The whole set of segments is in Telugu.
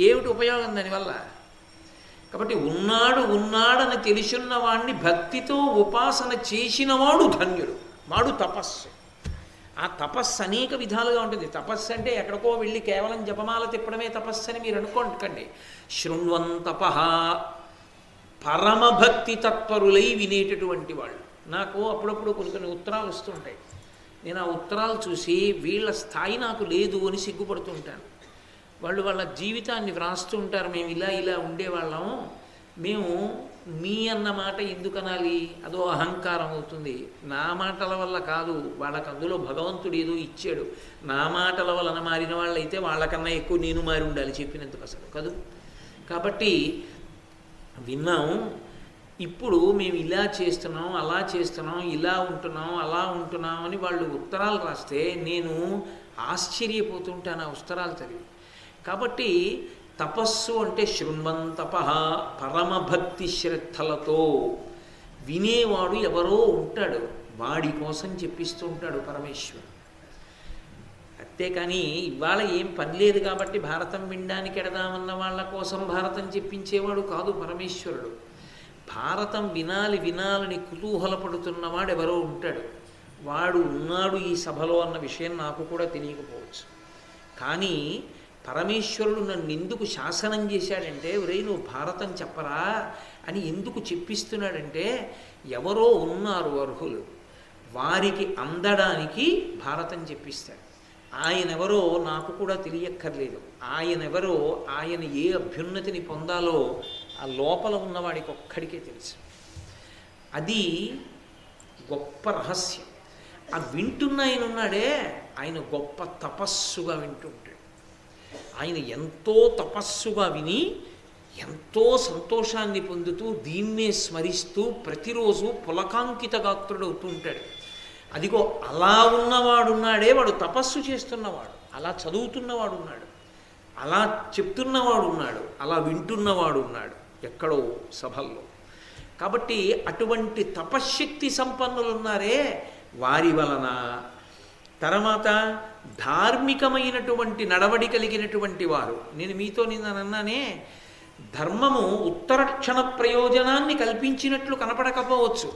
ఏమిటి ఉపయోగం దానివల్ల? కాబట్టి ఉన్నాడు ఉన్నాడని తెలుసున్న వాణ్ణి భక్తితో ఉపాసన చేసినవాడు ధన్యుడు, వాడు తపస్సు. ఆ తపస్సు అనేక విధాలుగా ఉంటుంది. తపస్సు అంటే ఎక్కడికో వెళ్ళి కేవలం జపమాల తిప్పడమే తపస్సు అని మీరు అనుకోండి. శృణ్వంతప పరమభక్తి తత్పరులై వినేటటువంటి వాళ్ళు. నాకు అప్పుడప్పుడు కొన్ని ఉత్తరాలు వస్తుంటాయి. నేను ఆ ఉత్తరాలు చూసి వీళ్ళ స్థాయి నాకు లేదు అని సిగ్గుపడుతుంటాను. వాళ్ళు వాళ్ళ జీవితాన్ని వ్రాస్తూ ఉంటారు. మేము ఇలా ఉండేవాళ్ళం, మేము మీ అన్న మాట ఎందుకు అనాలి, అదో అహంకారం అవుతుంది. నా మాటల వల్ల కాదు, వాళ్ళకి అందులో భగవంతుడు ఏదో ఇచ్చాడు. నా మాటల వలన మారిన వాళ్ళైతే వాళ్ళకన్నా ఎక్కువ నేను మారి ఉండాలి చెప్పినందుకు అసలు కాదు. కాబట్టి విన్నాం, ఇప్పుడు మేము ఇలా చేస్తున్నాం, అలా చేస్తున్నాం, ఇలా ఉంటున్నాం, అలా ఉంటున్నాం అని వాళ్ళు ఉత్తరాలు రాస్తే నేను ఆశ్చర్యపోతుంటాను ఆ ఉత్తరాలు చదివి. కాబట్టి తపస్సు అంటే శృణ్వంతప పరమభక్తి శ్రద్ధలతో వినేవాడు ఎవరో ఉంటాడు, వాడి కోసం చెప్పిస్తూ ఉంటాడు పరమేశ్వరుడు. అంతేకాని ఇవాళ ఏం పని లేదు కాబట్టి భారతం వినడానికి ఎడదామన్న వాళ్ళ కోసం భారతం చెప్పించేవాడు కాదు పరమేశ్వరుడు. భారతం వినాలని కుతూహలపడుతున్నవాడు ఎవరో ఉంటాడు, వాడు ఉన్నాడు ఈ సభలో అన్న విషయం నాకు కూడా తెలియకపోవచ్చు. కానీ పరమేశ్వరుడు నన్ను ఎందుకు శాసనం చేశాడంటే, ఒరేయ్ నువ్వు భారతం చెప్పరా అని ఎందుకు చెప్పిస్తున్నాడంటే, ఎవరో ఉన్నారు అర్హులు, వారికి అందడానికి భారతం చెప్పిస్తాడు. ఆయనెవరో నాకు కూడా తెలియక్కర్లేదు. ఆయనెవరో, ఆయన ఏ అభ్యున్నతిని పొందాలో ఆ లోపల ఉన్నవాడికి ఒక్కడికే తెలుసు. అది గొప్ప రహస్యం. ఆ వింటున్న ఆయన ఉన్నాడే, ఆయన గొప్ప తపస్సుగా వింటుంటాడు. ఆయన ఎంతో తపస్సుగా విని ఎంతో సంతోషాన్ని పొందుతూ దీన్నే స్మరిస్తూ ప్రతిరోజు పులకాంకిత గాత్రుడవుతూ ఉంటాడు. అదిగో అలా ఉన్నవాడున్నాడే, వాడు తపస్సు చేస్తున్నవాడు. అలా చదువుతున్నవాడు ఉన్నాడు, అలా చెప్తున్నవాడు ఉన్నాడు, అలా వింటున్నవాడు ఉన్నాడు ఎక్కడో సభల్లో. కాబట్టి అటువంటి తపశ్శక్తి సంపన్నులు ఉన్నారే, వారి వలన తర్వాత ధార్మికమైనటువంటి నడవడి కలిగినటువంటి వారు. నేను మీతో నిన్ననే ధర్మము ఉత్తరక్షణ ప్రయోజనాన్ని కల్పించినట్లు కనపడకపోవచ్చు.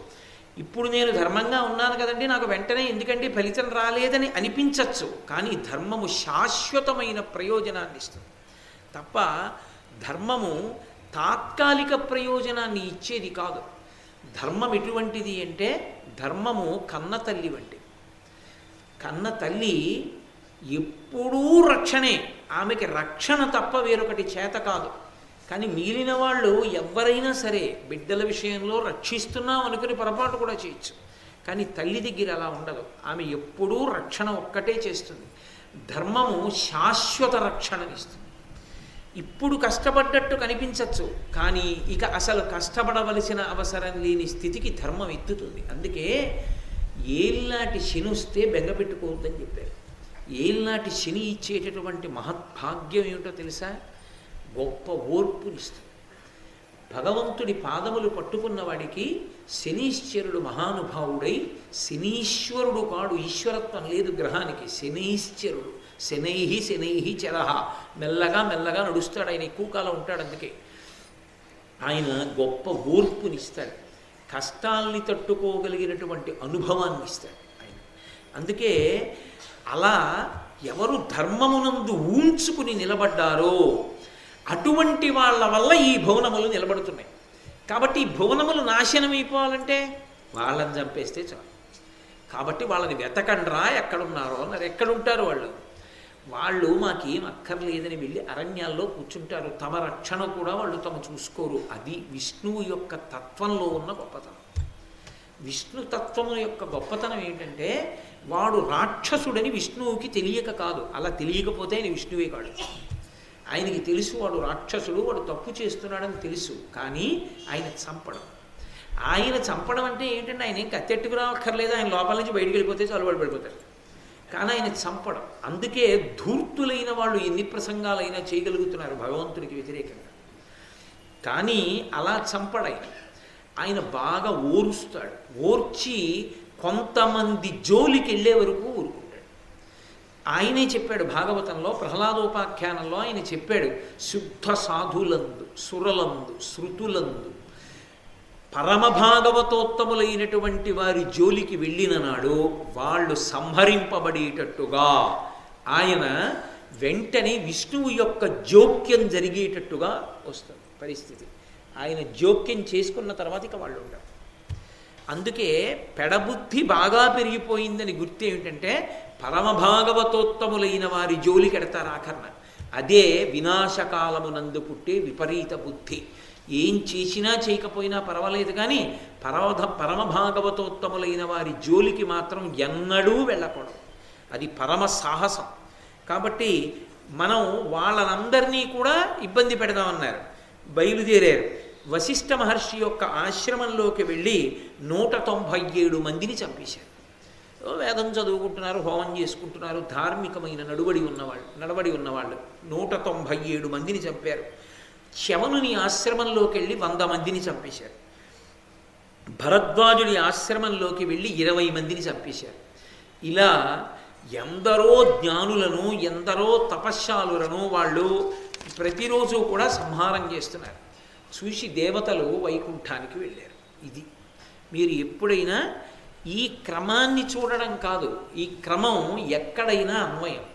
ఇప్పుడు నేను ధర్మంగా ఉన్నాను కదండి, నాకు వెంటనే ఎందుకంటే ఫలితం రాలేదని అనిపించవచ్చు. కానీ ధర్మము శాశ్వతమైన ప్రయోజనాన్ని ఇస్తుంది తప్ప ధర్మము తాత్కాలిక ప్రయోజనాన్ని ఇచ్చేది కాదు. ధర్మం ఎటువంటిది అంటే, ధర్మము కన్న తల్లి వంటి. కన్న తల్లి ఎప్పుడూ రక్షణే, ఆమెకి రక్షణ తప్ప వేరొకటి చేత కాదు. కానీ మిగిలిన వాళ్ళు ఎవరైనా సరే బిడ్డల విషయంలో రక్షిస్తున్నాం అనుకుని పొరపాటు కూడా చేయొచ్చు. కానీ తల్లి దగ్గర అలా ఉండదు, ఆమె ఎప్పుడూ రక్షణ ఒక్కటే చేస్తుంది. ధర్మము శాశ్వత రక్షణనిస్తుంది. ఇప్పుడు కష్టపడ్డట్టు కనిపించవచ్చు, కానీ ఇక అసలు కష్టపడవలసిన అవసరం లేని స్థితికి ధర్మం ఎత్తుతుంది. అందుకే ఏళ్ళనాటి శని వస్తే బెంగపెట్టుకోవద్దని చెప్పారు. ఏళ్ళనాటి శని ఇచ్చేటటువంటి మహద్భాగ్యం ఏమిటో తెలుసా? గొప్ప ఓర్పునిస్తుంది. భగవంతుడి పాదములు పట్టుకున్న వాడికి శనీశ్వరుడు మహానుభావుడై, శనీశ్వరుడు కాడు, ఈశ్వరత్వం లేదు గ్రహానికి, శనీశ్వరుడు. శనైహి చరహ, మెల్లగా నడుస్తాడు ఆయన, ఎక్కువ కాలం ఉంటాడు. అందుకే ఆయన గొప్ప ఓర్పునిస్తాడు, కష్టాల్ని తట్టుకోగలిగినటువంటి అనుభవాన్ని ఇస్తాడు ఆయన. అందుకే అలా ఎవరు ధర్మమునందు ఊంచుకుని నిలబడ్డారో అటువంటి వాళ్ళ వల్ల ఈ భువనములు నిలబడుతున్నాయి. కాబట్టి ఈ భువనములు నాశనం అయిపోవాలంటే వాళ్ళని చంపేస్తే చాలు. కాబట్టి వాళ్ళని వెతకండ్రా ఎక్కడున్నారో అన్నారు. ఎక్కడుంటారు వాళ్ళు మాకేం అక్కర్లేదని వెళ్ళి అరణ్యాల్లో కూర్చుంటారు. తమ రక్షణ కూడా వాళ్ళు తమ చూసుకోరు. అది విష్ణువు యొక్క తత్వంలో ఉన్న గొప్పతనం. విష్ణు తత్వము యొక్క గొప్పతనం ఏంటంటే, వాడు రాక్షసుడని విష్ణువుకి తెలియక కాదు, అలా తెలియకపోతే ఆయన విష్ణువే కాడు. ఆయనకి తెలుసు వాడు రాక్షసుడు, వాడు తప్పు చేస్తున్నాడని తెలుసు. కానీ ఆయన చంపడం. ఆయన చంపడం అంటే ఏంటంటే, ఆయన ఏం కత్తెట్టుకు రావక్కర్లేదు, ఆయన లోపల నుంచి బయటికి వెళ్ళిపోతే చాలు వాడు పడిపోతాడు. కానీ ఆయన చంపడం. అందుకే ధూర్తులైన వాళ్ళు ఎన్ని ప్రసంగాలైనా చేయగలుగుతున్నారు భగవంతుడికి వ్యతిరేకంగా. కానీ అలా చంపడాయన. ఆయన బాగా ఓరుస్తాడు. ఓర్చి కొంతమంది జోలికి వెళ్ళే వరకు ఊరుకుంటాడు. ఆయనే చెప్పాడు భాగవతంలో, ప్రహ్లాదోపాఖ్యానంలో ఆయన చెప్పాడు, శుద్ధ సాధులందు, సురలందు, శృతులందు పరమభాగవతోత్తములైనటువంటి వారి జోలికి వెళ్ళిన నాడు వాళ్ళు సంహరింపబడేటట్టుగా ఆయన వెంటనే విష్ణువు యొక్క జోక్యం జరిగేటట్టుగా వస్తుంది పరిస్థితి. ఆయన జోక్యం చేసుకున్న తర్వాత ఇక వాళ్ళు ఉండరు. అందుకే పెడబుద్ధి బాగా పెరిగిపోయిందని గుర్తు ఏమిటంటే పరమభాగవతోత్తములైన వారి జోలికి ఎడతారు ఆఖరణ. అదే వినాశకాలమునందు పుట్టే విపరీత బుద్ధి. ఏం చేసినా చేయకపోయినా పర్వాలేదు, కానీ పరమభాగవతోత్తములైన వారి జోలికి మాత్రం ఎన్నడూ వెళ్ళకూడదు. అది పరమ సాహసం. కాబట్టి మనం వాళ్ళనందరినీ కూడా ఇబ్బంది పెడదామన్నారు. బయలుదేరారు. వశిష్ఠ మహర్షి యొక్క ఆశ్రమంలోకి వెళ్ళి 197 మందిని చంపేశారు. వేదం చదువుకుంటున్నారు, హోమం చేసుకుంటున్నారు, ధార్మికమైన నడవడి ఉన్నవాళ్ళు 197 మందిని చంపారు. శవనుని ఆశ్రమంలోకి వెళ్ళి 100 మందిని చంపేశారు. భరద్వాజుడి ఆశ్రమంలోకి వెళ్ళి 20 మందిని చంపేశారు. ఇలా ఎందరో జ్ఞానులను, ఎందరో తపశ్శాలులను వాళ్ళు ప్రతిరోజు కూడా సంహారం చేస్తున్నారు. చూసి దేవతలు వైకుంఠానికి వెళ్ళారు. ఇది మీరు ఎప్పుడైనా ఈ క్రమాన్ని చూడడం కాదు, ఈ క్రమం ఎక్కడైనా అన్వయం,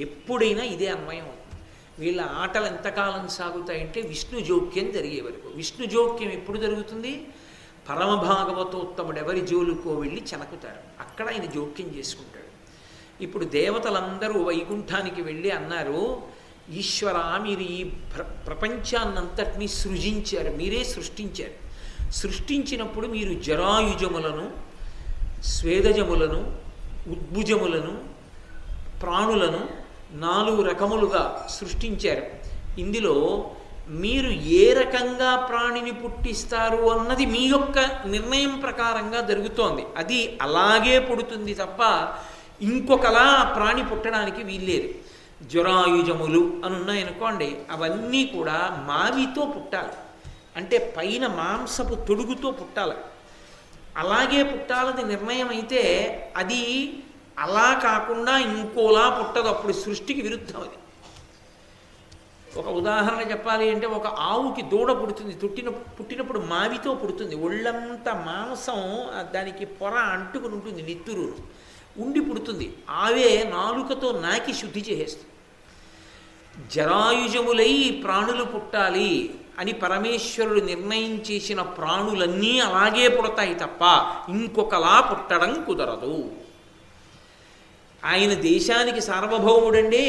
ఎప్పుడైనా ఇదే అన్వయం అవుతుంది. వీళ్ళ ఆటలు ఎంతకాలం సాగుతాయంటే విష్ణు జోక్యం జరిగే వరకు. విష్ణు జోక్యం ఎప్పుడు జరుగుతుంది? పరమభాగవతోత్తముడు ఎవరి జోలుకో వెళ్ళి చెనకుతారు, అక్కడ ఆయన జోక్యం చేసుకుంటాడు. ఇప్పుడు దేవతలందరూ వైకుంఠానికి వెళ్ళి అన్నారు, ఈశ్వర మీరు ఈ ప్రపంచాన్నంతటినీ సృజించారు, మీరే సృష్టించారు. సృష్టించినప్పుడు మీరు జరాయుజములను, స్వేదజములను, ఉద్భుజములను, ప్రాణులను 4 రకములుగా సృష్టించారు. ఇందులో మీరు ఏ రకంగా ప్రాణిని పుట్టిస్తారు అన్నది మీ యొక్క నిర్ణయం ప్రకారంగా జరుగుతోంది. అది అలాగే పుడుతుంది తప్ప ఇంకొకలా ప్రాణి పుట్టడానికి వీల్లేదు. జరాయుజములు అని ఉన్నాయనుకోండి, అవన్నీ కూడా మావితో పుట్టాలి, అంటే పైన మాంసపు తొడుగుతో పుట్టాలి. అలాగే పుట్టాలని నిర్ణయం అయితే అది అలా కాకుండా ఇంకోలా పుట్టదు, అప్పుడు సృష్టికి విరుద్ధం. అది ఒక ఉదాహరణ చెప్పాలి అంటే, ఒక ఆవుకి దూడ పుడుతుంది, పుట్టినప్పుడు మావితో పుడుతుంది. ఒళ్ళంతా మాంసం దానికి పొర అంటుకుని ఉంటుంది, నిత్తురు ఉండి పుడుతుంది. ఆవే నాలుకతో నాకి శుద్ధి చేసేస్తుంది. జరాయుజములై ప్రాణులు పుట్టాలి అని పరమేశ్వరుడు నిర్ణయం చేసిన ప్రాణులన్నీ అలాగే పుడతాయి తప్ప ఇంకొకలా పుట్టడం కుదరదు. ఆయన దేశానికి సార్వభౌముడండి,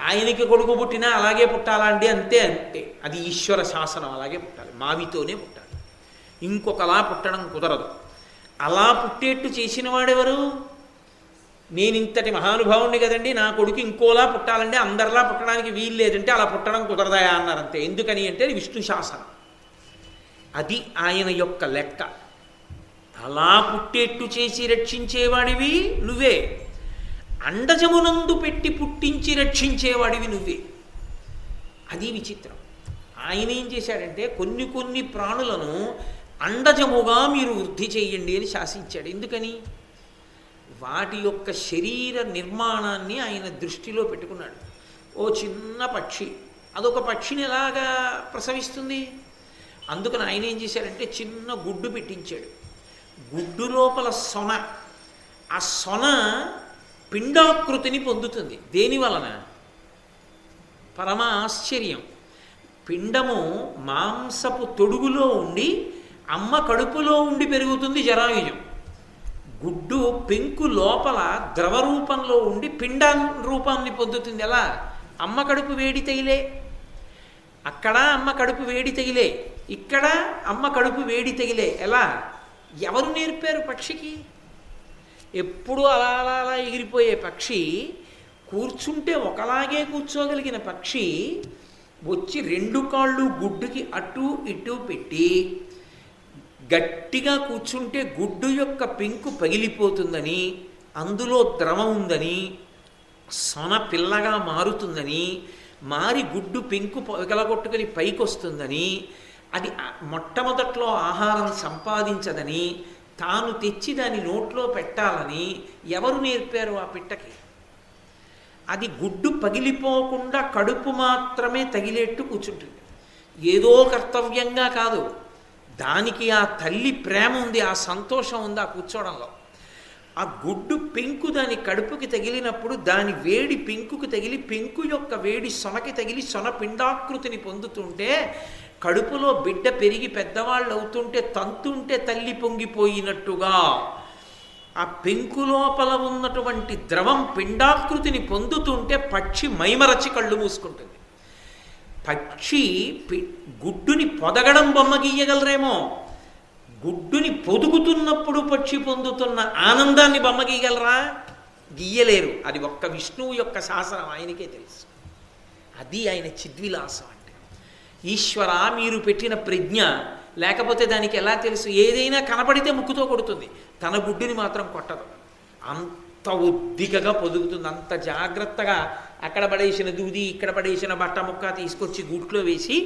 ఆయనకి కొడుకు పుట్టినా అలాగే పుట్టాలండి, అంతే అంతే. అది ఈశ్వర శాసనం, అలాగే పుట్టాలి, మావితోనే పుట్టాలి, ఇంకొకలా పుట్టడం కుదరదు. అలా పుట్టేట్టు చేసిన వాడెవరు? నేను ఇంతటి మహానుభావుణ్ణి కదండి, నా కొడుకు ఇంకోలా పుట్టాలంటే అందరిలా పుట్టడానికి వీలు లేదంటే అలా పుట్టడం కుదరదాయా అన్నారు, అంతే. ఎందుకని అంటే అది విష్ణు శాసనం, అది ఆయన యొక్క లెక్క. అలా పుట్టేట్టు చేసి రక్షించేవాడివి నువ్వే, అండజమునందు పెట్టి పుట్టించి రక్షించేవాడివి నువ్వే. అది విచిత్రం. ఆయన ఏం చేశాడంటే కొన్ని ప్రాణులను అండజముగా మీరు వృద్ధి చేయండి అని శాసించాడు. ఎందుకని? వాటి యొక్క శరీర నిర్మాణాన్ని ఆయన దృష్టిలో పెట్టుకున్నాడు. ఓ చిన్న పక్షి, అదొక పక్షిని ఎలాగా ప్రసవిస్తుంది? అందుకని ఆయన ఏం చేశాడంటే చిన్న గుడ్డు పెట్టించాడు. గుడ్డు లోపల సొన, ఆ సొన పిండాకృతిని పొందుతుంది. దేని వలన? పరమ ఆశ్చర్యం. పిండము మాంసపు తొడుగులో ఉండి అమ్మ కడుపులో ఉండి పెరుగుతుంది జరాయుజం. గుడ్డు పెంకు లోపల ద్రవ రూపంలో ఉండి పిండ రూపాన్ని పొందుతుంది. ఎలా? అమ్మ కడుపు వేడి తగిలే, అక్కడ అమ్మ కడుపు వేడి తగిలే, ఇక్కడ అమ్మ కడుపు వేడి తగిలే. ఎలా? ఎవరు నేర్పారు పక్షికి? ఎప్పుడు అలా అలా అలా ఎగిరిపోయే పక్షి, కూర్చుంటే ఒకలాగే కూర్చోగలిగిన పక్షి వచ్చి 2 కాళ్ళు గుడ్డుకి అటు ఇటు పెట్టి గట్టిగా కూర్చుంటే గుడ్డు యొక్క పెంకు పగిలిపోతుందని, అందులో ద్రవం ఉందని, సొన పిల్లగా మారుతుందని, మారి గుడ్డు పెంకు పగలగొట్టుకొని పైకి వస్తుందని, అది మొట్టమొదట్లో ఆహారం సంపాదించదని, తాను తెచ్చి దాని నోట్లో పెట్టాలని ఎవరు నేర్పారు ఆ పిట్టకి? అది గుడ్డు పగిలిపోకుండా కడుపు మాత్రమే తగిలేట్టు కూర్చుంటుంది. ఏదో కర్తవ్యంగా కాదు, దానికి ఆ తల్లి ప్రేమ ఉంది, ఆ సంతోషం ఉంది ఆ కూర్చోవడంలో. ఆ గుడ్డు పెంకు దాని కడుపుకి తగిలినప్పుడు దాని వేడి పెంకుకి తగిలి, పెంకు యొక్క వేడి సొనకి తగిలి సొన పిండాకృతిని పొందుతుంటే, కడుపులో బిడ్డ పెరిగి పెద్దవాళ్ళు అవుతుంటే తంతుంటే తల్లి పొంగిపోయినట్టుగా ఆ పెంకు లోపల ఉన్నటువంటి ద్రవం పిండాకృతిని పొందుతుంటే పక్షి మైమరచి కళ్ళు మూసుకుంటుంది. పక్షి గుడ్డుని పొదగడం బొమ్మ గీయగలరేమో, గుడ్డుని పొదుగుతున్నప్పుడు పక్షి పొందుతున్న ఆనందాన్ని బొమ్మ గీయగలరా? గీయలేరు. అది ఒక్క విష్ణువు యొక్క శాసనం, ఆయనకే తెలుసు. అది ఆయన చిద్విలాసం అంటే. ఈశ్వర మీరు పెట్టిన ప్రజ్ఞ లేకపోతే దానికి ఎలా తెలుసు? ఏదైనా కనపడితే ముక్కుతో కొడుతుంది, తన గుడ్డుని మాత్రం కొట్టదు. అంత ఉద్దికగా పొదుగుతుంది, అంత జాగ్రత్తగా. అక్కడ పడేసిన దూది, ఇక్కడ పడేసిన బట్ట ముక్క తీసుకొచ్చి గుడ్లో వేసి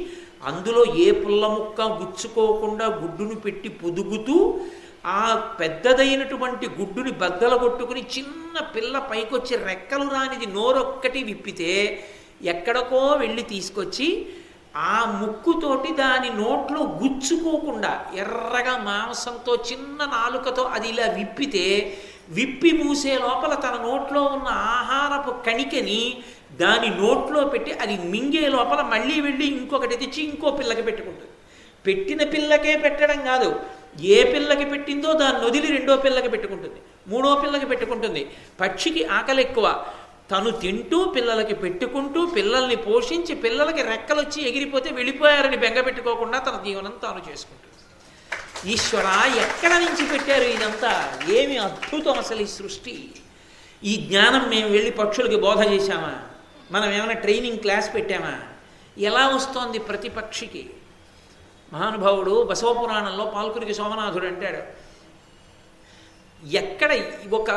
అందులో ఏ పుల్ల ముక్క గుచ్చుకోకుండా గుడ్డును పెట్టి పొదుగుతూ ఆ పెద్దదైనటువంటి గుడ్డుని బద్దలు కొట్టుకుని చిన్న పిల్ల పైకొచ్చి రెక్కలు రానిది నోరొక్కటి విప్పితే ఎక్కడికో వెళ్ళి తీసుకొచ్చి ఆ ముక్కుతోటి దాని నోట్లో గుచ్చుకోకుండా ఎర్రగా మాంసంతో చిన్న నాలుకతో అది ఇలా విప్పి మూసే లోపల తన నోట్లో ఉన్న ఆహారపు కణికని దాని నోట్లో పెట్టి అది మింగే లోపల మళ్ళీ వెళ్ళి ఇంకొకటి తెచ్చి ఇంకో పిల్లకి పెట్టుకుంటుంది. పెట్టిన పిల్లకే పెట్టడం కాదు, ఏ పిల్లకి పెట్టిందో దాన్ని వదిలి రెండో పిల్లకి పెట్టుకుంటుంది, మూడో పిల్లకి పెట్టుకుంటుంది. పక్షికి ఆకలి ఎక్కువ, తను తింటూ పిల్లలకి పెట్టుకుంటూ పిల్లల్ని పోషించి పిల్లలకి రెక్కలొచ్చి ఎగిరిపోతే వెళ్ళిపోయారని బెంగ పెట్టుకోకుండా తన జీవనం తాను చేసుకుంటుంది. ఈశ్వర ఎక్కడ నుంచి పెట్టారు ఇదంతా? ఏమి అద్భుతం అసలు ఈ సృష్టి! ఈ జ్ఞానం మేము వెళ్ళి పక్షులకి బోధ చేశామా? మనం ఏమైనా ట్రైనింగ్ క్లాస్ పెట్టామా? ఎలా వస్తోంది ప్రతి పక్షికి? మహానుభావుడు బసవపురాణంలో పాల్కురికి సోమనాథుడు అంటాడు, ఎక్కడ ఒక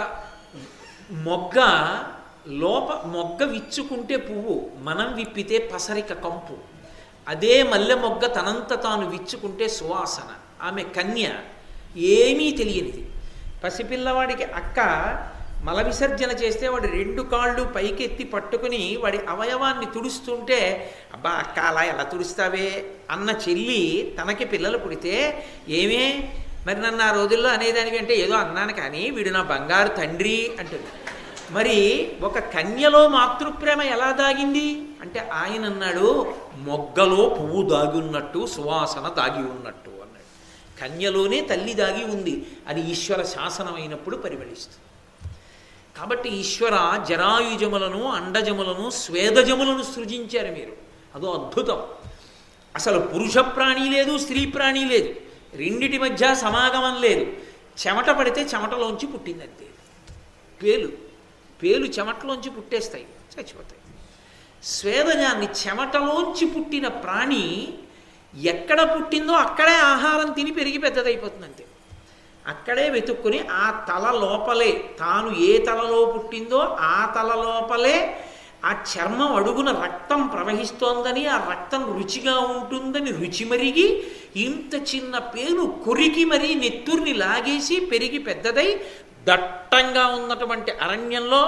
మొగ్గ విచ్చుకుంటే పువ్వు, మనం విప్పితే పసరిక కంపు. అదే మల్లె మొగ్గ తనంత తాను విచ్చుకుంటే సువాసన. ఆమె కన్య, ఏమీ తెలియనిది. పసిపిల్లవాడికి అక్క మల విసర్జన చేస్తే వాడి 2 కాళ్ళు పైకెత్తి పట్టుకుని వాడి అవయవాన్ని తుడుస్తుంటే, అబ్బా అక్క అలా ఎలా తుడుస్తావే అన్న చెల్లి తనకి పిల్లలు పుడితే, ఏమే మరి నన్ను ఆ రోజుల్లో అనేదానికంటే ఏదో అన్నాను కానీ వీడు నా బంగారు తండ్రి అంటుంది. మరి ఒక కన్యలో మాతృప్రేమ ఎలా దాగింది అంటే ఆయన అన్నాడు, మొగ్గలో పువ్వు దాగి ఉన్నట్టు సువాసన దాగి ఉన్నట్టు అన్నాడు. కన్యలోనే తల్లి దాగి ఉంది, అది ఈశ్వర శాసనమైనప్పుడు పరిమళిస్తుంది. కాబట్టి ఈశ్వర జరాయుజములను, అండజములను, స్వేదజములను సృజించారు మీరు. అదో అద్భుతం. అసలు పురుష ప్రాణి లేదు, స్త్రీ ప్రాణి లేదు, రెండిటి మధ్య సమాగమం లేదు. చెమట పడితే చెమటలోంచి పుట్టిందంతే. పేలు చెమటలోంచి పుట్టేస్తాయి, చచ్చిపోతాయి. స్వేదజాన్ని చెమటలోంచి పుట్టిన ప్రాణి ఎక్కడ పుట్టిందో అక్కడే ఆహారం తిని పెరిగి పెద్దదైపోతుందంతే. అక్కడే వెతుక్కుని ఆ తల లోపలే, తాను ఏ తలలో పుట్టిందో ఆ తల లోపలే ఆ చర్మం అడుగున రక్తం ప్రవహిస్తోందని, ఆ రక్తం రుచిగా ఉంటుందని రుచి మరిగి ఇంత చిన్న పేలు కొరికి మరీ నెత్తుర్ని లాగేసి పెరిగి పెద్దదై దట్టంగా ఉన్నటువంటి అరణ్యంలో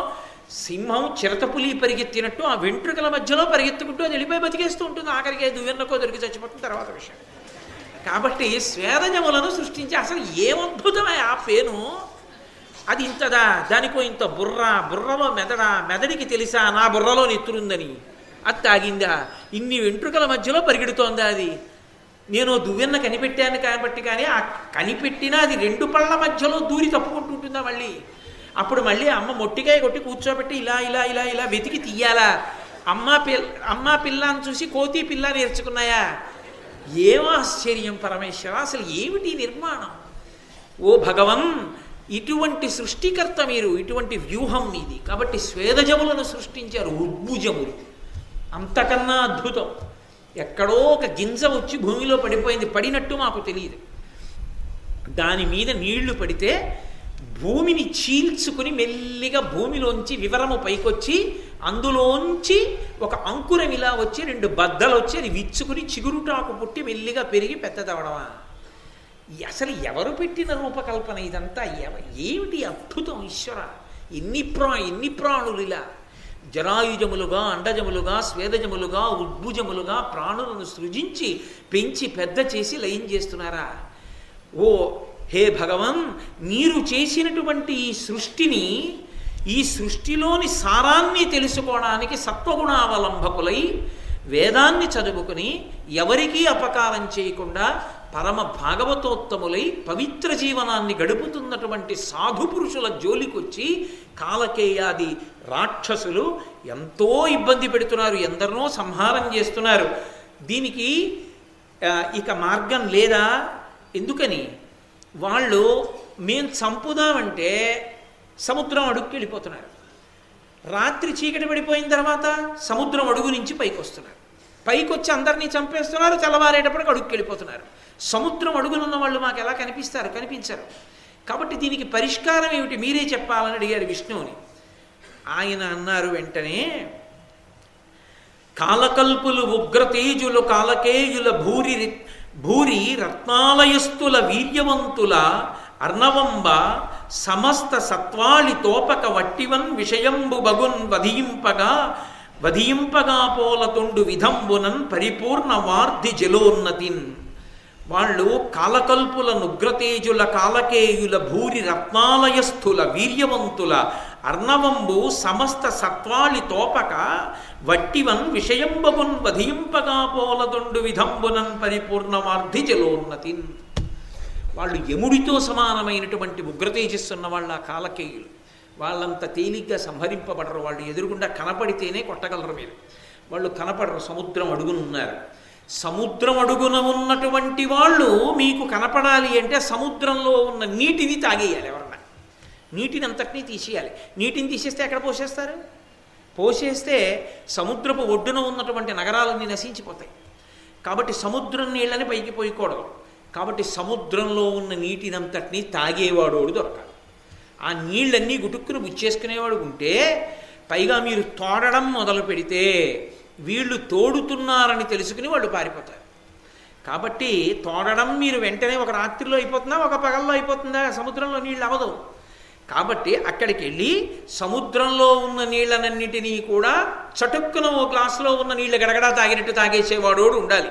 సింహం చిరతపులి పరిగెత్తినట్టు ఆ వెంట్రుకల మధ్యలో పరిగెత్తుకుంటూ అది వెళ్ళిపోయి బతికేస్తూ ఉంటుంది. ఆఖరికి దువ్వెన్నకో దొరికి చచ్చిపోతుంది, తర్వాత విషయం. కాబట్టి స్వేదజములను సృష్టించి అసలు ఏమద్భుతమే ఆ పేను! అది ఇంతదా, దానికో ఇంత బుర్రలో మెదడికి తెలుసా నా బుర్రలో నెత్తురుందని? అది తాగిందా? ఇన్ని వెంట్రుకల మధ్యలో పరిగెడుతోందా అది? నేను దువ్వెన్న కనిపెట్టాను కాబట్టి, కానీ ఆ కనిపెట్టినా అది 2 పళ్ళ మధ్యలో దూరి తప్పుకుంటుంటుందా మళ్ళీ? అప్పుడు మళ్ళీ అమ్మ మొట్టికాయ కొట్టి కూర్చోబెట్టి ఇలా ఇలా ఇలా ఇలా వెతికి తీయాలా? అమ్మ పిల్లని చూసి కోతి పిల్ల నేర్చుకున్నాయా? ఏం ఆశ్చర్యం పరమేశ్వర! అసలు ఏమిటి నిర్మాణం? ఓ భగవన్, ఇటువంటి సృష్టికర్త మీరు, ఇటువంటి వ్యూహం మీది. కాబట్టి స్వేదజములను సృష్టించారు, ఉద్భుజములు. అంతకన్నా అద్భుతం. ఎక్కడో ఒక గింజ వచ్చి భూమిలో పడిపోయింది, పడినట్టు మాకు తెలియదు. దాని మీద నీళ్లు పడితే భూమిని చీల్చుకుని మెల్లిగా భూమిలోంచి వివరము పైకొచ్చి అందులోంచి ఒక అంకురం ఇలా వచ్చి 2 బద్దలు వచ్చి అది విచ్చుకుని చిగురుటాకు పుట్టి మెల్లిగా పెరిగి పెద్దదవడమా? అసలు ఎవరు పెట్టిన రూపకల్పన ఇదంతా? ఏమిటి అద్భుతం! ఈశ్వర, ఎన్ని ప్రాణులు ఇలా జరాయుజములుగా, అండజములుగా, స్వేదజములుగా, ఉద్భుజములుగా ప్రాణులను సృజించి పెంచి పెద్ద చేసి లయం చేస్తున్నారా? ఓ హే భగవన్, మీరు చేసినటువంటి ఈ సృష్టిని, ఈ సృష్టిలోని సారాన్ని తెలుసుకోవడానికి సత్వగుణావలంబకులై వేదాన్ని చదువుకుని ఎవరికీ అపకారం చేయకుండా పరమ భాగవతోత్తములై పవిత్ర జీవనాన్ని గడుపుతున్నటువంటి సాధు పురుషుల జోలికొచ్చి కాలకేయాది రాక్షసులు ఎంతో ఇబ్బంది పెడుతున్నారు, ఎందరినో సంహారం చేస్తున్నారు. దీనికి ఇక మార్గం లేదా? ఎందుకని? వాళ్ళు మేం చంపుదామంటే సముద్రం అడుగుకి వెళ్ళిపోతున్నారు. రాత్రి చీకటి పడిపోయిన తర్వాత సముద్రం అడుగు నుంచి పైకి వస్తున్నారు. పైకి వచ్చి అందరినీ చంపేస్తున్నారు. తెల్లవారేటప్పటికి అడుగుకి వెళ్ళిపోతున్నారు. సముద్రం అడుగునున్న వాళ్ళు మాకు ఎలా కనిపిస్తారు? కనిపించరు. కాబట్టి దీనికి పరిష్కారం ఏమిటి? మీరే చెప్పాలని అడిగారు విష్ణువుని. ఆయన అన్నారు వెంటనే, కాలకల్పులు ఉగ్రతేజులు కాలకేయుల భూరి రత్నాలయస్తుల వీర్యవంతుల అర్ణవంబ సమస్త సత్వాళి తోపక వట్టివన్ విషయంబు బగున్ వధింపగా పోలతుండు విధంబునన్ పరిపూర్ణ వార్ధి జలోన్నతిన్. వాళ్ళు కాలకల్పుల నుగ్రతేజుల కాలకేయుల భూరి రత్నాలయస్థుల వీర్యవంతుల అర్ణవంబు సమస్త సత్వాళి తోపక వట్టివన్ విషయంబగున్ వధింపగా పోలతుండు విధంబునన్ పరిపూర్ణవార్ధి జలోన్నతిన్. వాళ్ళు యముడితో సమానమైనటువంటి ఉగ్రతేజస్సున్న వాళ్ళ కాలకేయులు. వాళ్ళంత తేలిగ్గా సంహరింపబడరు. వాళ్ళు ఎదురుగుండా కనపడితేనే కొట్టగలరు మీరు. వాళ్ళు కనపడరు, సముద్రం అడుగునున్నారు. సముద్రం అడుగున ఉన్నటువంటి వాళ్ళు మీకు కనపడాలి అంటే సముద్రంలో ఉన్న నీటిని తాగేయాలి. ఎవరన్నా నీటిని అంతటినీ తీసేయాలి. నీటిని తీసేస్తే ఎక్కడ పోసేస్తారు? పోసేస్తే సముద్రపు ఒడ్డున ఉన్నటువంటి నగరాలన్నీ నశించిపోతాయి. కాబట్టి సముద్రం నీళ్ళని పైకి పోయకూడదు. కాబట్టి సముద్రంలో ఉన్న నీటినంతటినీ తాగేవాడు దొరకాలి. ఆ నీళ్ళన్నీ గుటుక్కును బుచ్చేసుకునేవాడు ఉంటే, పైగా మీరు తోడడం మొదలు పెడితే వీళ్ళు తోడుతున్నారని తెలుసుకుని వాళ్ళు పారిపోతారు. కాబట్టి తోడడం మీరు వెంటనే ఒక రాత్రిలో అయిపోతుందా, ఒక పగల్లో అయిపోతుందా? సముద్రంలో నీళ్ళు అవ్వదు. కాబట్టి అక్కడికి వెళ్ళి సముద్రంలో ఉన్న నీళ్ళనన్నిటినీ కూడా చటుక్కున ఓ గ్లాసులో ఉన్న నీళ్ళు గడగడా తాగినట్టు తాగేసేవాడు ఉండాలి.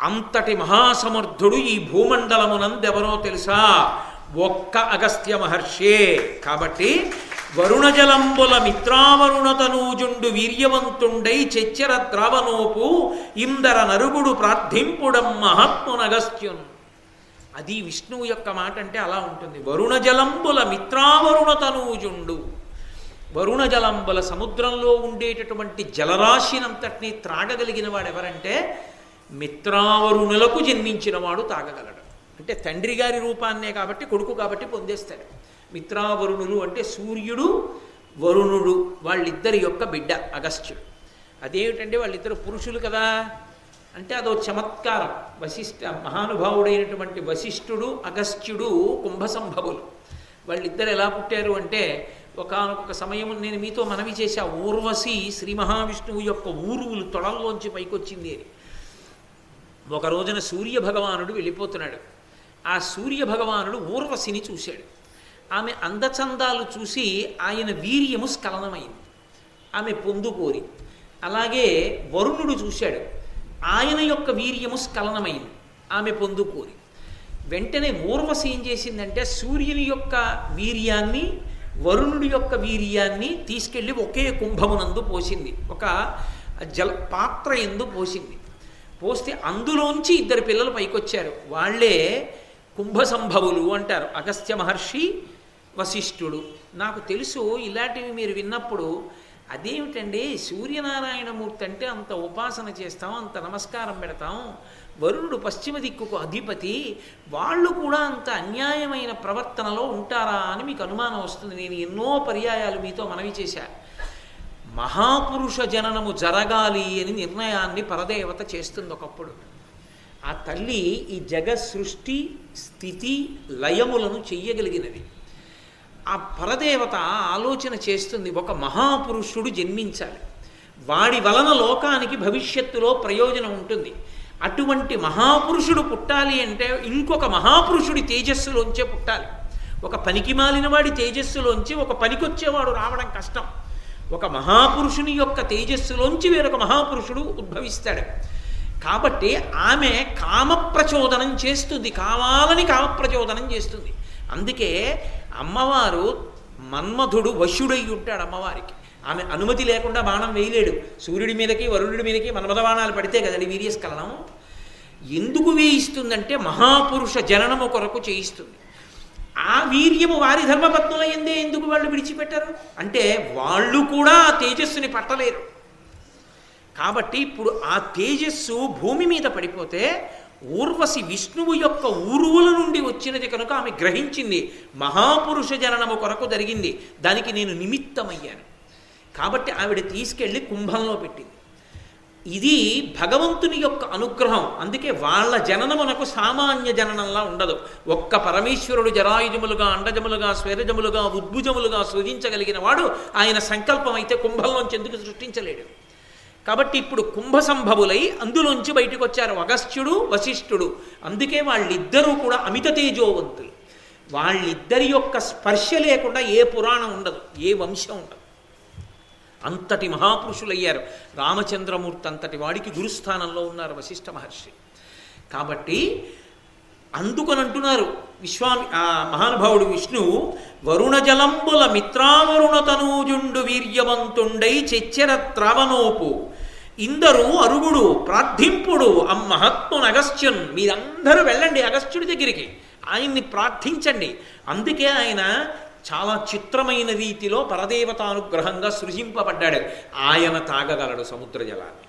అంతటి మహాసమర్థుడు ఈ భూమండలమునందెవరో తెలుసా? ఒక్క అగస్త్య మహర్షే. కాబట్టి వరుణజలంబుల మిత్రావరుణతనూజుండు వీర్యవంతుండై చెచ్చర ద్రావనోపు ఇందర నరుగుడు ప్రార్థింపుడం మహాత్మునగస్త్యున్. అది విష్ణువు యొక్క మాట అంటే అలా ఉంటుంది. వరుణజలంబుల మిత్రావరుణతనూజుండు. వరుణజలంబుల సముద్రంలో ఉండేటటువంటి జలరాశినంతటినీ త్రాగగలిగిన వాడు ఎవరంటే మిత్రావరుణులకు జన్మించినవాడు తాగగలడు. అంటే తండ్రి గారి రూపాన్నే కాబట్టి, కొడుకు కాబట్టి పొందేస్తాడు. మిత్రావరుణులు అంటే సూర్యుడు వరుణుడు వాళ్ళిద్దరి యొక్క బిడ్డ అగస్త్యుడు. అదేమిటంటే వాళ్ళిద్దరు పురుషులు కదా అంటే అదో చమత్కారం. మహానుభావుడైనటువంటి వశిష్ఠుడు అగస్త్యుడు కుంభసంభవులు. వాళ్ళిద్దరు ఎలా పుట్టారు అంటే, ఒకానొక సమయం నేను మీతో మనవి చేశా, ఊర్వశి శ్రీ మహావిష్ణువు యొక్క ఊరువులు తొడల్లోంచి పైకొచ్చింది అని. ఒక రోజున సూర్యభగవానుడు వెళ్ళిపోతున్నాడు. ఆ సూర్యభగవానుడు ఊర్వశిని చూశాడు. ఆమె అందచందాలు చూసి ఆయన వీర్యము స్ఖలనమైంది. ఆమె పొందుకోరి. అలాగే వరుణుడు చూశాడు. ఆయన యొక్క వీర్యము స్ఖలనమైంది. ఆమె పొందుకోరి. వెంటనే ఊర్వశి ఏం చేసిందంటే సూర్యుని యొక్క వీర్యాన్ని వరుణుడి యొక్క వీర్యాన్ని తీసుకెళ్ళి ఒకే కుంభమునందు పోసింది. ఒక పాత్ర ఎందు పోసింది. పోస్తే అందులోంచి ఇద్దరు పిల్లలు పైకొచ్చారు. వాళ్ళే కుంభసంభవులు అంటారు. అగస్త్య మహర్షి, వశిష్ఠుడు. నాకు తెలుసు ఇలాంటివి మీరు విన్నప్పుడు అదేమిటండి సూర్యనారాయణమూర్తి అంటే అంత ఉపాసన చేస్తాం, అంత నమస్కారం పెడతాం, వరుణుడు పశ్చిమ దిక్కుకు అధిపతి, వాళ్ళు కూడా అంత అన్యాయమైన ప్రవర్తనలో ఉంటారా అని మీకు అనుమానం వస్తుంది. నేను ఎన్నో పర్యాయాలు మీతో మనవి చేశా. మహాపురుష జననము జరగాలి అని నిర్ణయాన్ని పరదేవత చేస్తుంది ఒకప్పుడు. ఆ తల్లి ఈ జగత్ సృష్టి స్థితి లయములను చెయ్యగలిగినది. ఆ పరదేవత ఆలోచన చేస్తుంది, ఒక మహాపురుషుడు జన్మించాలి, వాడి వలన లోకానికి భవిష్యత్తులో ప్రయోజనం ఉంటుంది. అటువంటి మహాపురుషుడు పుట్టాలి అంటే ఇంకొక మహాపురుషుడి తేజస్సులోంచే పుట్టాలి. ఒక పనికి మాలిన వాడి తేజస్సులోంచి ఒక పనికొచ్చేవాడు రావడం కష్టం. ఒక మహాపురుషుని యొక్క తేజస్సులోంచి వేరొక మహాపురుషుడు ఉద్భవిస్తాడు. కాబట్టి ఆమె కామప్రచోదనం చేస్తుంది, కావాలని కామప్రచోదనం చేస్తుంది. అందుకే అమ్మవారు మన్మధుడు వశుడై ఉంటాడు అమ్మవారికి. ఆమె అనుమతి లేకుండా బాణం వేయలేడు. సూర్యుడి మీదకి వరుణుడి మీదకి మన్మథ బాణాలు పడితే కదండి వీర్యస్ఖలనం. ఎందుకు వేయిస్తుందంటే మహాపురుష జననము కొరకు చేయిస్తుంది. ఆ వీర్యము వారి ధర్మపత్నుల ఎందే ఎందుకు వాళ్ళు విడిచిపెట్టారు అంటే వాళ్ళు కూడా ఆ తేజస్సుని పట్టలేరు. కాబట్టి ఇప్పుడు ఆ తేజస్సు భూమి మీద పడిపోతే ఊర్వశి విష్ణువు యొక్క ఊరువుల నుండి వచ్చినది కనుక ఆమె గ్రహించింది మహాపురుష జననము కొరకు జరిగింది, దానికి నేను నిమిత్తమయ్యాను. కాబట్టి ఆవిడ తీసుకెళ్ళి కుంభంలో పెట్టింది. ఇది భగవంతుని యొక్క అనుగ్రహం. అందుకే వాళ్ళ జననమునకు సామాన్య జననంలా ఉండదు. ఒక్క పరమేశ్వరుడు జరాయుజములుగా, అండజములుగా, స్వేరజములుగా, ఉద్భుజములుగా సృజించగలిగిన వాడు ఆయన సంకల్పం అయితే కుంభంలోంచి ఎందుకు సృష్టించలేడు. కాబట్టి ఇప్పుడు కుంభ సంభవులై అందులోంచి బయటకు వచ్చారు అగస్త్యుడు, వశిష్ఠుడు. అందుకే వాళ్ళిద్దరూ కూడా అమిత తేజోవంతులు. వాళ్ళిద్దరి యొక్క స్పర్శ లేకుండా ఏ పురాణం ఉండదు, ఏ వంశం ఉండదు. అంతటి మహాపురుషులయ్యారు. రామచంద్రమూర్తి అంతటి వాడికి గురుస్థానంలో ఉన్నారు వశిష్ఠ మహర్షి. కాబట్టి అందుకని అంటున్నారు మహానుభావుడు విష్ణువు, వరుణ జలంబుల మిత్రావరుణ తనూజుండు వీర్యవంతుండై చెచ్చెర త్రావనోపు ఇందరు అరుగుడు ప్రార్థింపుడు అమ్మహత్మున్ అగస్త్యున్. మీరందరూ వెళ్ళండి అగస్త్యుడి దగ్గరికి, ఆయన్ని ప్రార్థించండి. అందుకే ఆయన చాలా చిత్రమైన రీతిలో పరదేవతానుగ్రహంగా సృజింపబడ్డాడు. ఆయన తాగగలడు సముద్ర జలాన్ని.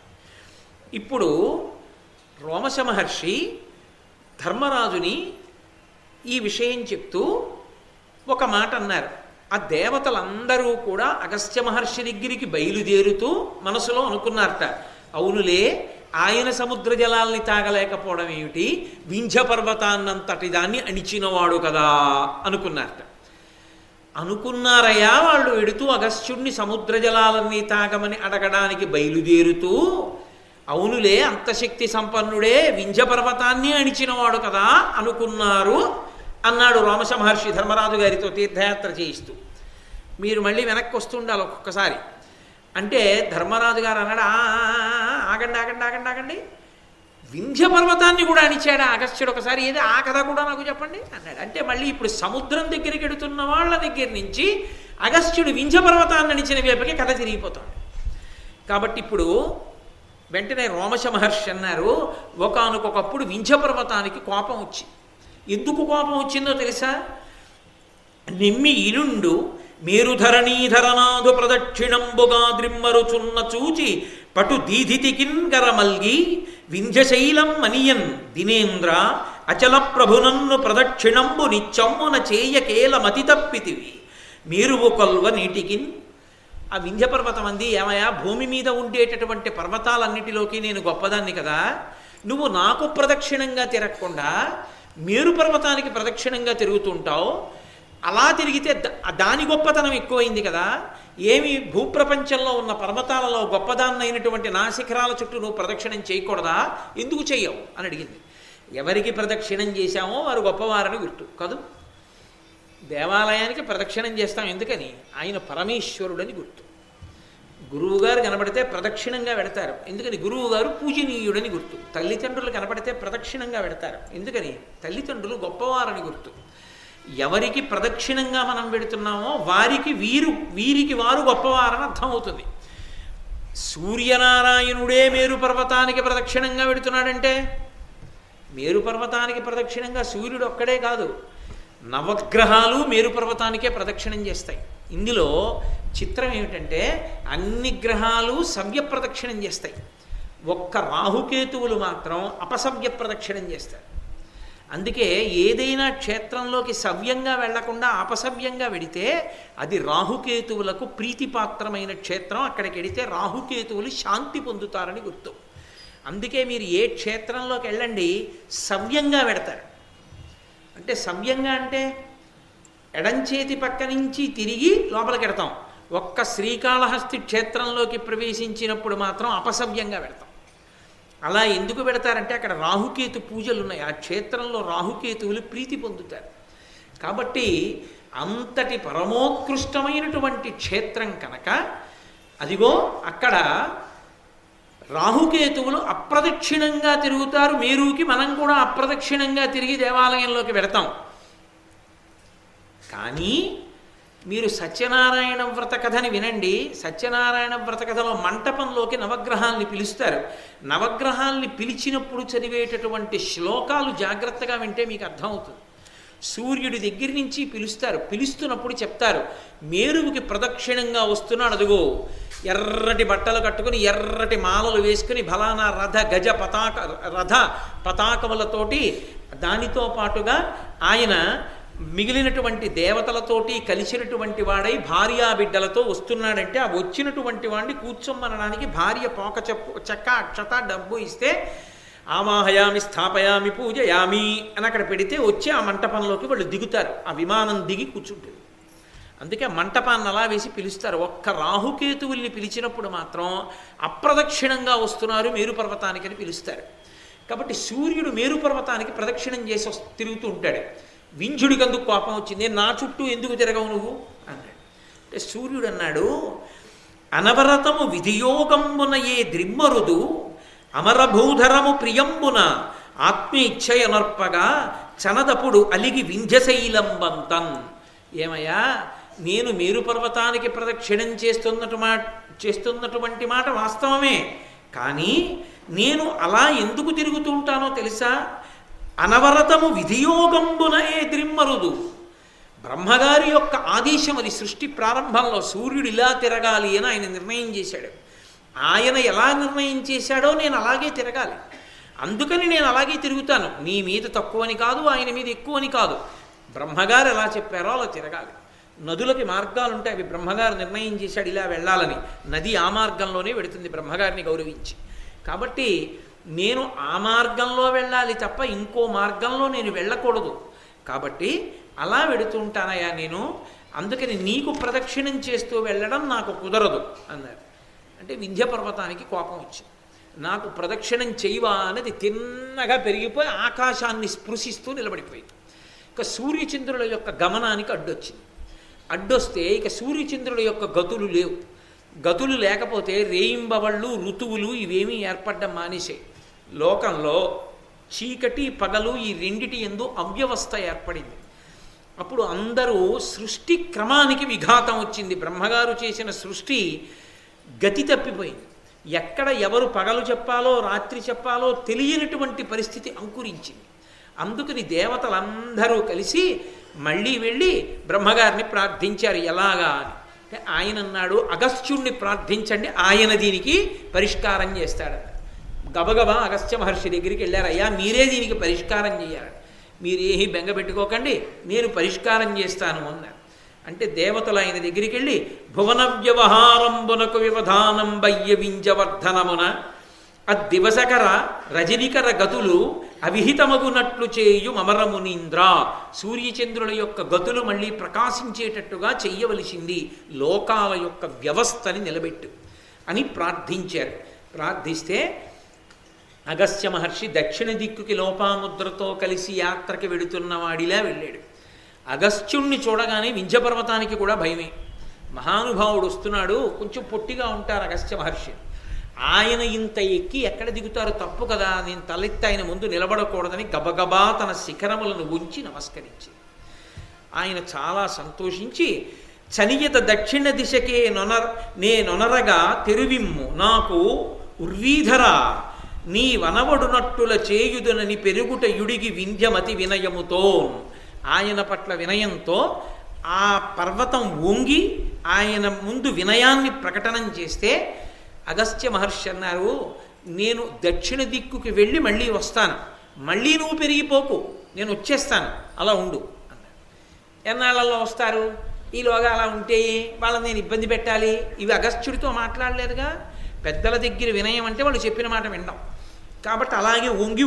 ఇప్పుడు రోమశ మహర్షి ధర్మరాజుని ఈ విషయం చెప్తూ ఒక మాట అన్నారు. ఆ దేవతలందరూ కూడా అగస్త్య మహర్షి దగ్గరికి బయలుదేరుతూ మనసులో అనుకున్నారట, అవునులే ఆయన సముద్ర జలాల్ని తాగలేకపోవడం ఏమిటి, వింధ్య పర్వతాన్నంతటి దాన్ని అణిచినవాడు కదా అనుకున్నారట. అనుకున్నారయ్యా వాళ్ళు వెడుతూ అగస్త్యుణ్ణి సముద్ర జలాలన్నీ తాగమని అడగడానికి బయలుదేరుతూ, అవునులే అంతశక్తి సంపన్నుడే వింధ్య పర్వతాన్ని అణిచినవాడు కదా అనుకున్నారు అన్నాడు రోమశ మహర్షి ధర్మరాజు గారితో తీర్థయాత్ర చేయిస్తూ. మీరు మళ్ళీ వెనక్కి వస్తుండాలి ఒక్కొక్కసారి. అంటే ధర్మరాజు గారు అన్నాడు, ఆగండి ఆగండి ఆగండి ఆగండి, వింధ్య పర్వతాన్ని కూడా అణిచాడా అగస్త్యుడు? ఒకసారి ఏది ఆ కథ కూడా నాకు చెప్పండి అన్నాడు. అంటే మళ్ళీ ఇప్పుడు సముద్రం దగ్గరికి ఎడుతున్న వాళ్ళ దగ్గర నుంచి అగస్త్యుడు వింధ్య పర్వతాన్ని అణిచిన వైపుకి కథ తిరిగిపోతాడు. కాబట్టి ఇప్పుడు వెంటనే రోమశ మహర్షి అన్నారు, ఒకానొకప్పుడు వింధ్య పర్వతానికి కోపం వచ్చి, ఎందుకు కోపం వచ్చిందో తెలుసా? నిమ్మి ఇలుండు మేరుధరణీధరనాథు ప్రదక్షిణంబుగా ద్రిమ్మరుచున్న చూచి పటు దీధితికిన్ గరమల్గి వింధ్యశైలం మనియన్ దినేంద్ర అచల ప్రభునన్ను ప్రదక్షిణంబు నిచ్చమ్మున చేయకేల మతి తప్పితివి మీరువు కొల్వ నీటికిన్. ఆ వింధ్య పర్వతం అంది, ఏమయ్యా భూమి మీద ఉండేటటువంటి పర్వతాలన్నిటిలోకి నేను గొప్పదాన్ని కదా, నువ్వు నాకు ప్రదక్షిణంగా తిరగకుండా మేరు పర్వతానికి ప్రదక్షిణంగా తిరుగుతుంటావు, అలా తిరిగితే దాని గొప్పతనం ఎక్కువైంది కదా, ఏమి భూప్రపంచంలో ఉన్న పర్వతాలలో గొప్పదాన్నైనటువంటి నా శిఖరాల చుట్టూ నువ్వు ప్రదక్షిణం చేయకూడదా, ఎందుకు చెయ్యవు అని అడిగింది. ఎవరికి ప్రదక్షిణం చేశామో వారు గొప్పవారని గుర్తు కాదు. దేవాలయానికి ప్రదక్షిణం చేస్తాం ఎందుకని? ఆయన పరమేశ్వరుడని గుర్తు. గురువుగారు కనబడితే ప్రదక్షిణంగా పెడతారు ఎందుకని? గురువుగారు పూజనీయుడని గుర్తు. తల్లిదండ్రులు కనబడితే ప్రదక్షిణంగా పెడతారు ఎందుకని? తల్లిదండ్రులు గొప్పవారని గుర్తు. ఎవరికి ప్రదక్షిణంగా మనం పెడుతున్నామో వీరికి వారు గొప్పవారని అర్థమవుతుంది. సూర్యనారాయణుడే మేరు పర్వతానికి ప్రదక్షిణంగా పెడుతున్నాడంటే, మేరు పర్వతానికి ప్రదక్షిణంగా సూర్యుడు ఒక్కడే కాదు, నవగ్రహాలు మేరు పర్వతానికే ప్రదక్షిణం చేస్తాయి. ఇందులో చిత్రం ఏమిటంటే అన్ని గ్రహాలు సవ్య ప్రదక్షిణం చేస్తాయి, ఒక్క రాహుకేతువులు మాత్రం అపసవ్య ప్రదక్షిణం చేస్తారు. అందుకే ఏదైనా క్షేత్రంలోకి సవ్యంగా వెళ్లకుండా అపసవ్యంగా వెడితే అది రాహుకేతువులకు ప్రీతిపాత్రమైన క్షేత్రం. అక్కడికి వెడితే రాహుకేతువులు శాంతి పొందుతారని గుర్తు. అందుకే మీరు ఏ క్షేత్రంలోకి వెళ్ళండి సవ్యంగా వెడతారు. అంటే సవ్యంగా అంటే ఎడంచేతి పక్క నుంచి తిరిగి లోపలికి వెడతాం. ఒక్క శ్రీకాళహస్తి క్షేత్రంలోకి ప్రవేశించినప్పుడు మాత్రం అపసవ్యంగా వెడతాం. అలా ఎందుకు పెడతారంటే అక్కడ రాహుకేతు పూజలు ఉన్నాయి, ఆ క్షేత్రంలో రాహుకేతువులు ప్రీతి పొందుతారు. కాబట్టి అంతటి పరమోత్కృష్టమైనటువంటి క్షేత్రం కనుక అదిగో అక్కడ రాహుకేతువులు అప్రదక్షిణంగా తిరుగుతారు మేరుకి, మనం కూడా అప్రదక్షిణంగా తిరిగి దేవాలయంలోకి వెడతాం. కానీ మీరు సత్యనారాయణ వ్రత కథని వినండి. సత్యనారాయణ వ్రత కథలో మంటపంలోకి నవగ్రహాల్ని పిలుస్తారు. నవగ్రహాల్ని పిలిచినప్పుడు చదివేటటువంటి శ్లోకాలు జాగ్రత్తగా వింటే మీకు అర్థమవుతుంది. సూర్యుడి దగ్గర నుంచి పిలుస్తారు. పిలుస్తున్నప్పుడు చెప్తారు, మేరువుకి ప్రదక్షిణంగా వస్తున్నాడు, అదుగో ఎర్రటి బట్టలు కట్టుకుని ఎర్రటి మాలలు వేసుకుని ఫలానా రథ పతాకములతోటి, దానితో పాటుగా ఆయన మిగిలినటువంటి దేవతలతోటి కలిసినటువంటి వాడై భార్యా బిడ్డలతో వస్తున్నాడంటే, ఆ వచ్చినటువంటి వాడిని కూర్చోమనడానికి భార్య చెక్క అక్షత డబ్బు ఇస్తే ఆవాహయామి స్థాపయామి పూజయామి అని అక్కడ పెడితే వచ్చి ఆ మంటపంలోకి వాళ్ళు దిగుతారు. ఆ విమానం దిగి కూర్చుంటుంది. అందుకే మంటపాన్ని అలా వేసి పిలుస్తారు. ఒక్క రాహుకేతువుల్ని పిలిచినప్పుడు మాత్రం అప్రదక్షిణంగా వస్తున్నారు మేరు పర్వతానికి అని పిలుస్తారు. కాబట్టి సూర్యుడు మేరు పర్వతానికి ప్రదక్షిణం చేసి తిరుగుతూ ఉంటాడు. వింధ్యుడికి అందుకు కోపం వచ్చింది, నా చుట్టూ ఎందుకు తిరగవు నువ్వు అన్నాడు. అంటే సూర్యుడు అన్నాడు, అనవరతము విధియోగంబున ఏ ద్రిమ్మరుదు అమరభూధరము ప్రియంబున ఆత్మీచ్ఛయనర్పగా చనదపుడు అలిగి వింధ్యశైలంబంతన్. ఏమయ్యా, నేను మేరు పర్వతానికి ప్రదక్షిణం చేస్తున్నటువంటి మాట వాస్తవమే, కానీ నేను అలా ఎందుకు తిరుగుతూ ఉంటానో తెలుసా? అనవరతము విధియోగంబున ఏ ద్రిమ్మరుదు. బ్రహ్మగారి యొక్క ఆదేశం అది. సృష్టి ప్రారంభంలో సూర్యుడు ఇలా తిరగాలి అని ఆయన నిర్ణయం చేశాడు. ఆయన ఎలా నిర్ణయం చేశాడో నేను అలాగే తిరగాలి. అందుకని నేను అలాగే తిరుగుతాను. నీ మీద తక్కువని కాదు, ఆయన మీద ఎక్కువని కాదు. బ్రహ్మగారు ఎలా చెప్పారో అలా తిరగాలి. నదులకి మార్గాలు ఉంటాయి, అవి బ్రహ్మగారు నిర్ణయం చేశాడు ఇలా వెళ్ళాలని. నది ఆ మార్గంలోనే వెడుతుంది బ్రహ్మగారిని గౌరవించి. కాబట్టి నేను ఆ మార్గంలో వెళ్ళాలి తప్ప ఇంకో మార్గంలో నేను వెళ్ళకూడదు. కాబట్టి అలా వెడుతుంటానయ్యా నేను. అందుకని నీకు ప్రదక్షిణం చేస్తూ వెళ్ళడం నాకు కుదరదు అన్నారు. అంటే వింధ్య పర్వతానికి కోపం వచ్చింది. నాకు ప్రదక్షిణం చేయవా అనేది తిన్నగా పెరిగిపోయి ఆకాశాన్ని స్పృశిస్తూ నిలబడిపోయింది. ఇక సూర్యచంద్రుల యొక్క గమనానికి అడ్డొచ్చింది. అడ్డొస్తే ఇక సూర్యచంద్రుల యొక్క గతులు లేవు. గతులు లేకపోతే రేయింబవళ్ళు ఋతువులు ఇవేమీ ఏర్పడడం మానేసాయి. లోకంలో చీకటి పగలు ఈ రెండిటి యందు అవ్యవస్థ ఏర్పడింది. అప్పుడు అందరూ సృష్టి క్రమానికి విఘాతం వచ్చింది. బ్రహ్మగారు చేసిన సృష్టి గతి తప్పిపోయింది. ఎక్కడ ఎవరు పగలు చెప్పాలో రాత్రి చెప్పాలో తెలియనటువంటి పరిస్థితి అంకురించింది. అందుకని దేవతలందరూ కలిసి మళ్ళీ వెళ్ళి బ్రహ్మగారిని ప్రార్థించారు. ఎలాగా అని ఆయన అన్నాడు, అగస్త్యుణ్ణి ప్రార్థించండి, ఆయన దీనికి పరిష్కారం చేస్తాడని. గబగబా అగస్త్య మహర్షి దగ్గరికి వెళ్ళారు. అయ్యా, మీరే దీనికి పరిష్కారం చేయాలి, మీరేమీ బెంగ పెట్టుకోకండి, నేను పరిష్కారం చేస్తాను అన్నారు. అంటే దేవతలు ఆయన దగ్గరికి వెళ్ళి, భువన వ్యవహారంబునకు వ్యవధానం బయ్య వింజవర్ధనమున అద్దివసకర రజనికర గతులు అవిహితమగునట్లు చేయు అమరమునీంద్ర. సూర్యచంద్రుల యొక్క గతులు మళ్ళీ ప్రకాశించేటట్టుగా చెయ్యవలసింది, లోకాల యొక్క వ్యవస్థని నిలబెట్టు అని ప్రార్థించారు. ప్రార్థిస్తే అగస్త్య మహర్షి దక్షిణ దిక్కుకి లోపాముద్రతో కలిసి యాత్రకి వెడుతున్న వాడిలా వెళ్ళాడు. అగస్త్యుణ్ణి చూడగానే వింధ్యపర్వతానికి కూడా భయమే. మహానుభావుడు వస్తున్నాడు, కొంచెం పొట్టిగా ఉంటారు అగస్త్య మహర్షి. ఆయన ఇంత ఎక్కి ఎక్కడ దిగుతారు, తప్పు కదా, నేను తలెత్తి ఆయన ముందు నిలబడకూడదని గబగబా తన శిఖరములను ఉంచి నమస్కరించి ఆయన చాలా సంతోషించి, చనియత దక్షిణ దిశకే నేనొనరగా తెరువిమ్ము నాకు ఉర్వీధర నీ వనవడునట్టుల చేయుదునని పెరుగుట యుడిగి వింధ్యమతి వినయముతో. ఆయన పట్ల వినయంతో ఆ పర్వతం వంగి ఆయన ముందు వినయాన్ని ప్రకటనం చేస్తే అగస్త్య మహర్షి అన్నారు, నేను దక్షిణ దిక్కుకి వెళ్ళి మళ్ళీ వస్తాను, మళ్ళీ నువ్వు పెరిగిపోకు, నేను వచ్చేస్తాను, అలా ఉండు అన్నారు. ఎన్నాళ్ళలో వస్తారు? ఈలోగా అలా ఉంటే వాళ్ళని నేను ఇబ్బంది పెట్టాలి. ఇవి అగస్త్యుడితో మాట్లాడలేదుగా. పెద్దల దగ్గర వినయం అంటే వాళ్ళు చెప్పిన మాట వినడం. కాబట్టి అలాగే వంగి